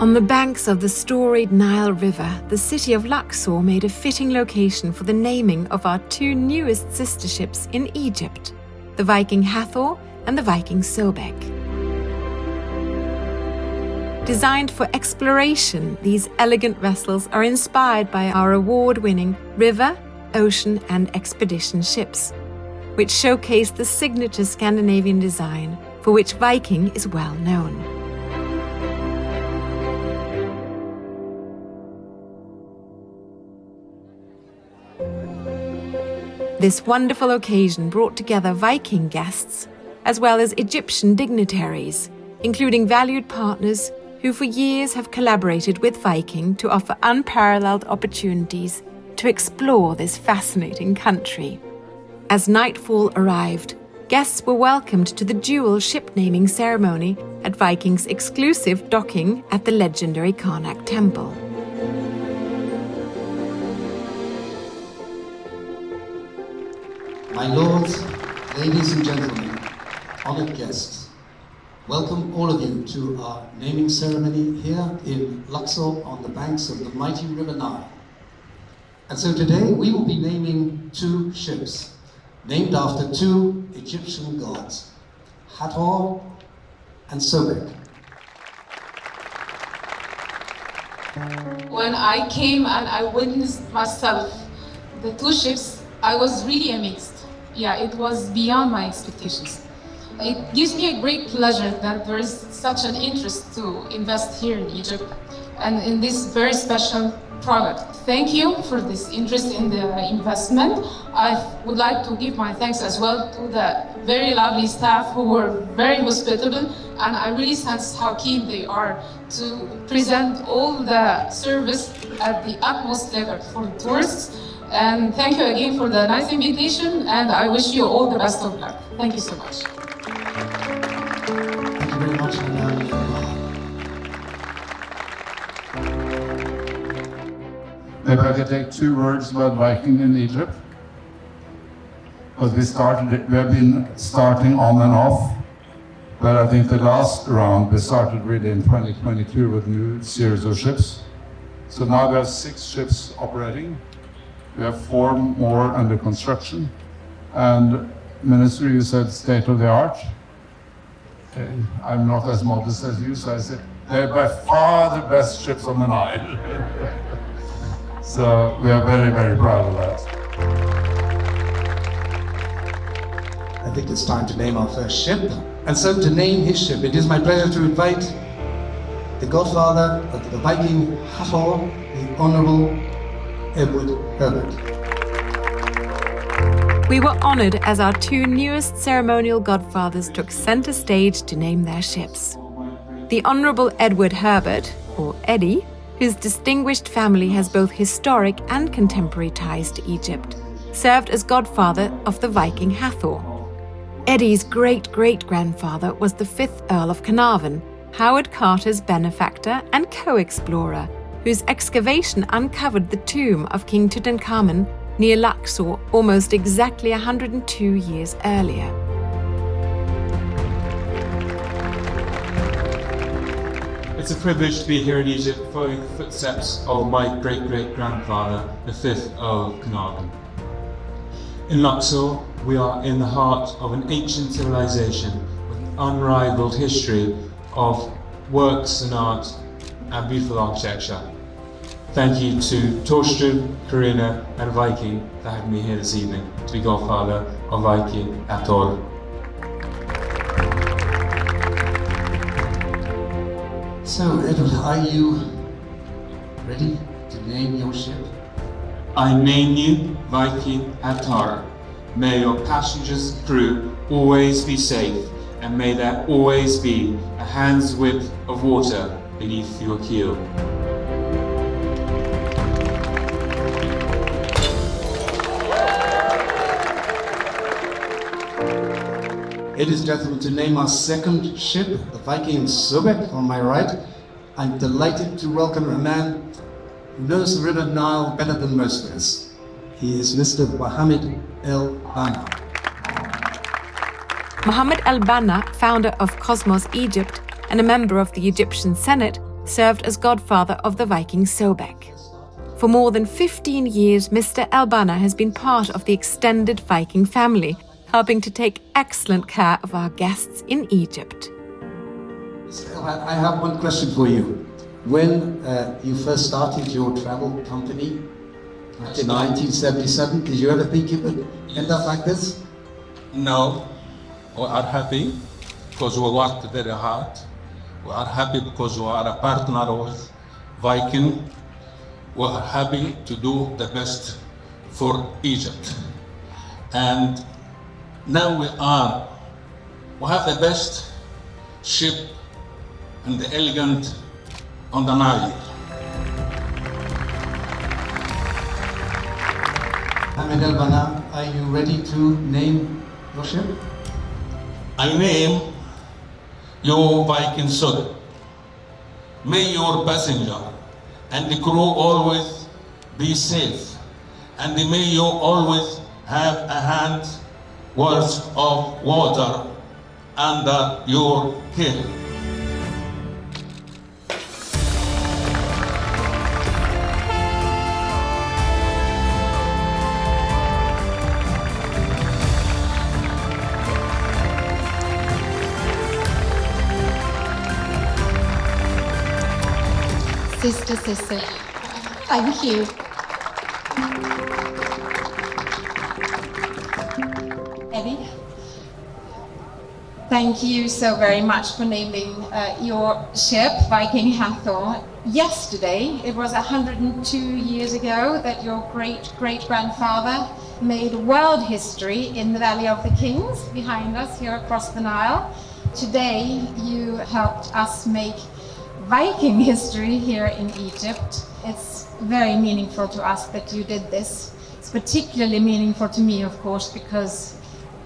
On the banks of the storied Nile River, the city of Luxor made a fitting location for the naming of our two newest sister ships in Egypt, the Viking Hathor and the Viking Sobek. Designed for exploration, these elegant vessels are inspired by our award-winning river, ocean and expedition ships, which showcase the signature Scandinavian design for which Viking is well known. This wonderful occasion brought together Viking guests as well as Egyptian dignitaries, including valued partners who for years have collaborated with Viking to offer unparalleled opportunities to explore this fascinating country. As nightfall arrived, guests were welcomed to the dual ship naming ceremony at Viking's exclusive docking at the legendary Karnak Temple. My lords, ladies and gentlemen, honored guests, welcome all of you to our naming ceremony here in Luxor on the banks of the mighty River Nile. And so today we will be naming two ships, named after two Egyptian gods, Hathor and Sobek. When I came and I witnessed myself the two ships, I was really amazed. Yeah, it was beyond my expectations. It gives me a great pleasure that there is such an interest to invest here in Egypt and in this very special product. Thank you for this interest in the investment. I would like to give my thanks as well to the very lovely staff who were very hospitable, and I really sense how keen they are to present all the service at the utmost level for tourists. And thank you again for the nice invitation, and I wish you all the best of luck. Thank you so much. Thank you very much. Maybe I could take two words about Viking in Egypt. Because we have been starting on and off, but I think the last round we started really in 2022 with a new series of ships. So now we have 6 ships operating. We have 4 more under construction, and Ministry, you said state of the art. I'm not as modest as you, so I said they're by far the best ships on the Nile. So we are very, very proud of that. I think it's time to name our first ship. And so to name his ship, it is my pleasure to invite the godfather of the Viking Hathor, the Honorable Herbert. We were honored as our two newest ceremonial godfathers took center stage to name their ships. The Honorable Edward Herbert, or Eddie, whose distinguished family has both historic and contemporary ties to Egypt, served as godfather of the Viking Hathor. Eddie's great-great-grandfather was the 5th Earl of Carnarvon, Howard Carter's benefactor and co-explorer, whose excavation uncovered the tomb of King Tutankhamen near Luxor almost exactly 102 years earlier. It's a privilege to be here in Egypt following the footsteps of my great-great-grandfather, the 5th Earl of Carnarvon. In Luxor, we are in the heart of an ancient civilization with an unrivaled history of works and art and beautiful architecture. Thank you to Torström, Karina and Viking for having me here this evening to be godfather of Viking Hathor. So, Edward, are you ready to name your ship? I name you Viking Hathor. May your passengers and crew always be safe, and may there always be a hand's width of water beneath your keel. Ladies and gentlemen, to name our second ship, the Viking Sobek, on my right, I'm delighted to welcome a man who knows the River Nile better than most of us. He is Mr. Mohamed El Banna. Mohamed El Banna, founder of Cosmos Egypt and a member of the Egyptian Senate, served as godfather of the Viking Sobek. For more than 15 years, Mr. El Banna has been part of the extended Viking family, helping to take excellent care of our guests in Egypt. I have one question for you. When you first started your travel company back in 1977, did you ever think you would end up like this? No, we are happy because we worked very hard. We are happy because we are a partner with Viking. We are happy to do the best for Egypt. And now we have the best ship and the elegant on the Nile. Mohamed El Banna, are you ready to name your ship? I name you Viking Sobek. May your passenger and the crew always be safe, and may you always have a hand worth of water under your care. Sister, thank you. Eddie, thank you so very much for naming your ship, Viking Hathor. Yesterday, it was 102 years ago that your great-great-grandfather made world history in the Valley of the Kings, behind us here across the Nile. Today, you helped us make Viking history here in Egypt. It's very meaningful to us that you did this. It's particularly meaningful to me, of course, because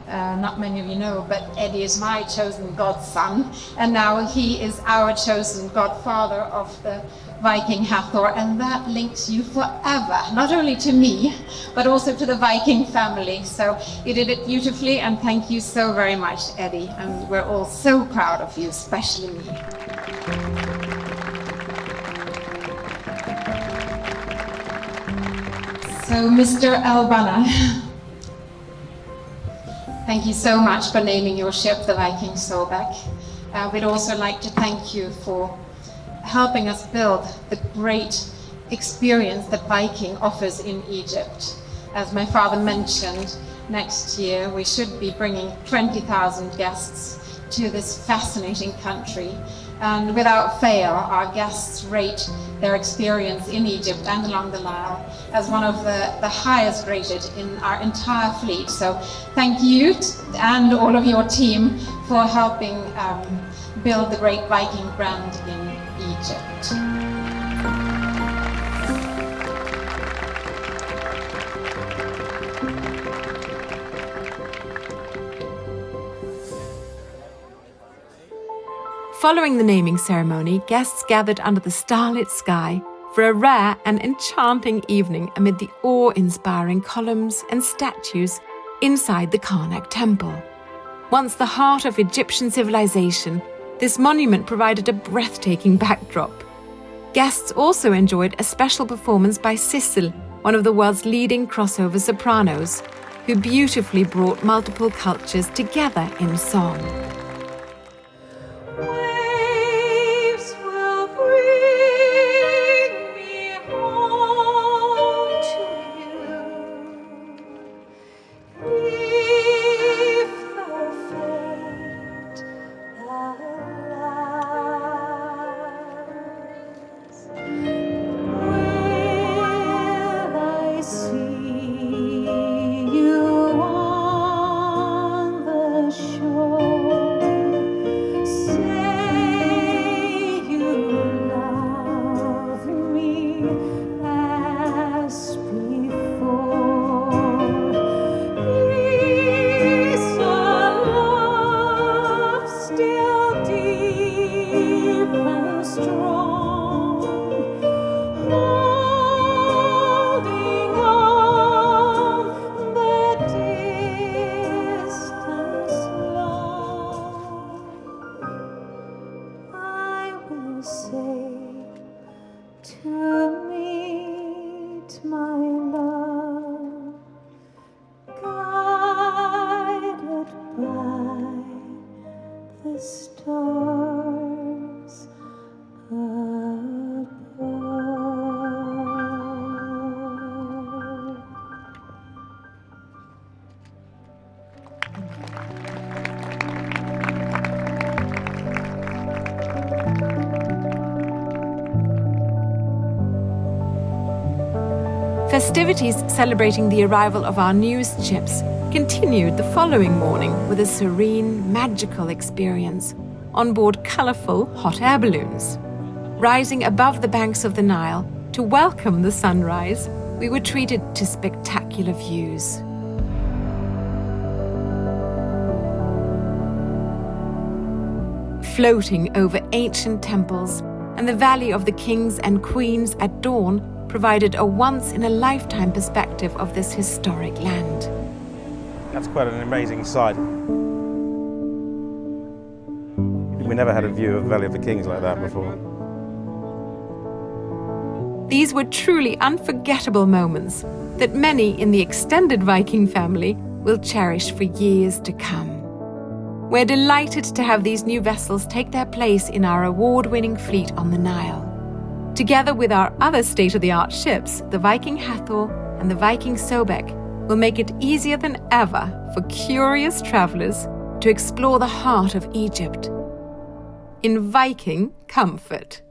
not many of you know, but Eddie is my chosen godson, and now he is our chosen godfather of the Viking Hathor, and that links you forever, not only to me, but also to the Viking family. So you did it beautifully, and thank you so very much, Eddie, and we're all so proud of you, especially me. So, Mr. El Banna, thank you so much for naming your ship the Viking Sobek. We'd also like to thank you for helping us build the great experience that Viking offers in Egypt. As my father mentioned, next year we should be bringing 20,000 guests to this fascinating country. And without fail, our guests rate their experience in Egypt and along the Nile as one of the highest rated in our entire fleet. So thank you and all of your team for helping build the great Viking brand in Egypt. Following the naming ceremony, guests gathered under the starlit sky for a rare and enchanting evening amid the awe-inspiring columns and statues inside the Karnak temple. Once the heart of Egyptian civilization, this monument provided a breathtaking backdrop. Guests also enjoyed a special performance by Sissel, one of the world's leading crossover sopranos, who beautifully brought multiple cultures together in song. Say Festivities celebrating the arrival of our newest ships continued the following morning with a serene, magical experience on board colorful hot air balloons. Rising above the banks of the Nile to welcome the sunrise, we were treated to spectacular views. Floating over ancient temples and the Valley of the Kings and Queens at dawn provided a once-in-a-lifetime perspective of this historic land. That's quite an amazing sight. We never had a view of the Valley of the Kings like that before. These were truly unforgettable moments that many in the extended Viking family will cherish for years to come. We're delighted to have these new vessels take their place in our award-winning fleet on the Nile. Together with our other state-of-the-art ships, the Viking Hathor and the Viking Sobek will make it easier than ever for curious travelers to explore the heart of Egypt in Viking comfort.